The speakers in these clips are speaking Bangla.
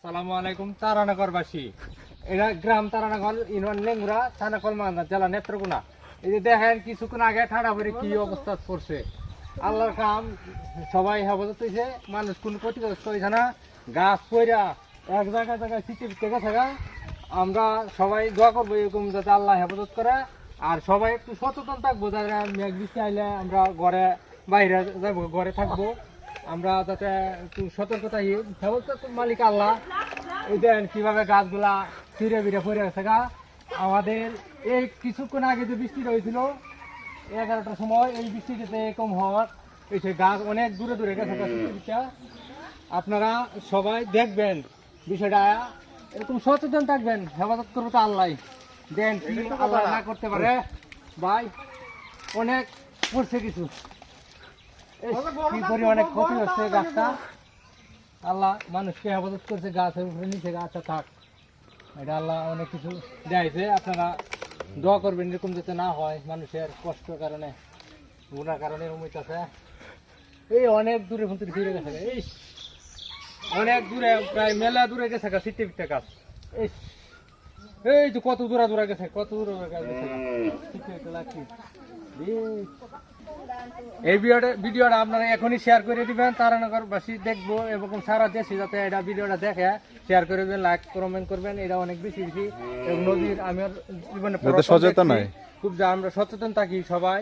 আসসালামু আলাইকুম। তারানগরবাসী, এটা গ্রাম তারানগর, ইউনিয়ন লেঙ্গুরা, থানা মালদা, জেলা নেত্রকোনা। এই যে দেখেন কিছুক্ষণ আগে ঠাড়া পরে কি অবস্থা পড়ছে। আল্লাহর কাম, সবাই হেফাজত হয়েছে, মানুষ কোনো ক্ষতিগ্রস্ত হয়েছে না। গাছ পয়রা এক জায়গায় জায়গায় ছিটে ফিটে গেছে গা। আমরা সবাই দোয়া করবো এরকম যাতে আল্লাহ হেফাজত করে। আর সবাই একটু সচেতন থাকবো, যারা মেঘ বৃষ্টি আইলে আমরা ঘরে বাইরে যাবো, ঘরে থাকবো। আমরা যাতে একটু সতর্কতা হেফাজত মালিক আল্লাহ। এই দেন কিভাবে গাছগুলা ছিঁড়ে বিড়ে পড়ে গেছে গা। আমাদের এই কিছুক্ষণ আগে যে বৃষ্টিটা হয়েছিল 11টার সময়, এই বৃষ্টিতে কম হওয়ার এই যে গাছ অনেক দূরে দূরে গেছে গাছটা। আপনারা সবাই দেখবেন বিষয়টা, এরকম সচেতন থাকবেন। হেফাজত করবো তো আল্লাহ, দেন কি আল্লাহ না করতে পারে। ভাই অনেক পড়ছে কিছু, কি পরিমাণে ক্ষতি হচ্ছে গাছটা। আল্লাহ মানুষকে হেফাজত করছে, গাছের উপরে নিচে গাছটা থাক, এটা আল্লাহ অনেক কিছু দেয়ছে। আপনারা দোয়া করবেন এরকম যাতে না হয়, মানুষের কষ্টের কারণে, গুণার কারণে অমিত আছে। এই অনেক দূরে ফিরে ফিরে গেছে, এই অনেক দূরে, প্রায় মেলা দূরে গেছে গা সিটে ফিটে গাছ। এই তো কত দূরা দূরা গেছে, কত দূরে গেছে লাগছে। এই ভিডিওটা আপনারা এখনই শেয়ার করে দিবেন, তারানগরবাসী দেখবো এবং সারা দেশে যাতে এটা ভিডিওটা দেখে শেয়ার করে দেবেন, লাইক কমেন্ট করবেন। এটা অনেক বেশি বেশি নদীর আমার জীবনে সচেতন হয়, খুব যা আমরা সচেতন থাকি সবাই,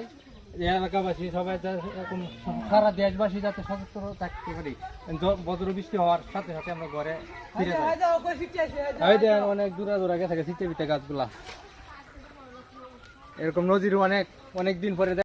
এলাকাবাসী সবাই, এরকম সারা দেশবাসী যাতে সচেতন থাকতে পারি। বজ্র বৃষ্টি হওয়ার সাথে সাথে আমরা ঘরে ফিরে যাই। অনেক দূরা দূরা গেছে সিটে পিটে গাছগুলা, এরকম নদীর অনেক দিন পরে